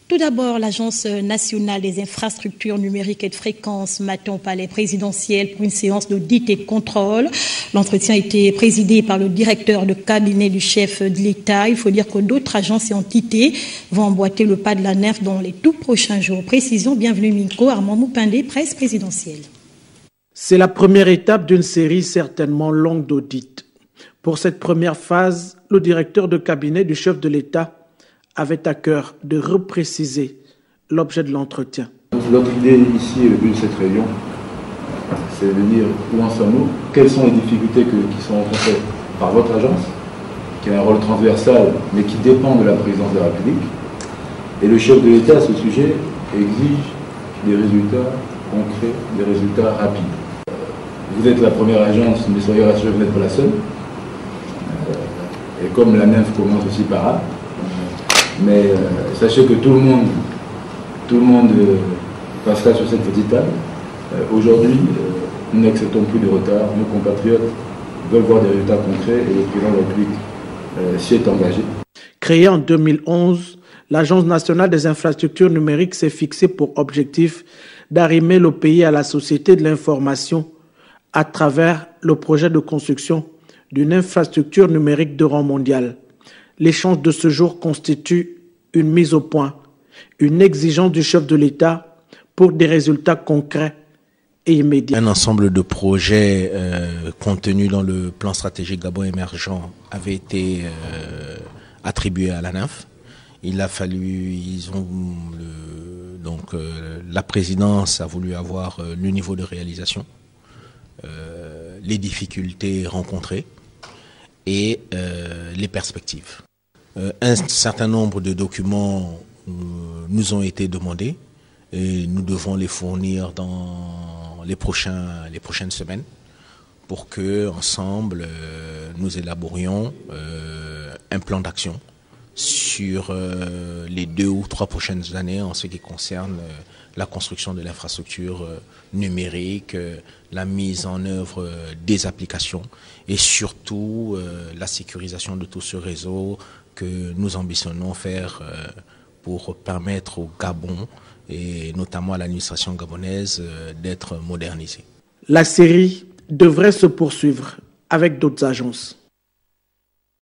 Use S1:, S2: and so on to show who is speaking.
S1: Tout d'abord, l'Agence nationale des infrastructures numériques et de fréquences m'attend au palais présidentiel pour une séance d'audit et de contrôle. L'entretien a été présidé par le directeur de cabinet du chef de l'État. Il faut dire que d'autres agences et entités vont emboîter le pas de la NERF dans les tout prochains jours. Précision, bienvenue Minko, Armand Moupindé, presse présidentielle.
S2: C'est la première étape d'une série certainement longue d'audits. Pour cette première phase, le directeur de cabinet du chef de l'État avait à cœur de repréciser l'objet de l'entretien.
S3: Notre idée ici, le but de cette réunion, c'est de dire où en sommes-nous, quelles sont les difficultés qui sont rencontrées par votre agence, qui a un rôle transversal mais qui dépend de la présidence de la République. Et le chef de l'État, à ce sujet, exige des résultats concrets, des résultats rapides. Vous êtes la première agence, mais soyez rassurés, vous n'êtes pas la seule. Et comme la NERF commence aussi par A, mais sachez que tout le monde passera sur cette petite table. Aujourd'hui, nous n'acceptons plus de retard. Nos compatriotes veulent voir des résultats concrets et le président de la République s'y est engagé.
S2: Créée en 2011, l'Agence nationale des infrastructures numériques s'est fixée pour objectif d'arrimer le pays à la société de l'information à travers le projet de construction d'une infrastructure numérique de rang mondial. L'échange de ce jour constitue une mise au point, une exigence du chef de l'État pour des résultats concrets et immédiats.
S4: Un ensemble de projets contenus dans le plan stratégique Gabon émergent avait été attribué à la NERF. Il a fallu, la présidence a voulu avoir le niveau de réalisation, les difficultés rencontrées et les perspectives. Un certain nombre de documents nous ont été demandés et nous devons les fournir dans les prochaines semaines pour que ensemble nous élaborions un plan d'action sur les 2 ou 3 prochaines années en ce qui concerne la construction de l'infrastructure numérique, la mise en œuvre des applications et surtout la sécurisation de tout ce réseau que nous ambitionnons faire pour permettre au Gabon et notamment à l'administration gabonaise d'être modernisée.
S2: La série devrait se poursuivre avec d'autres agences.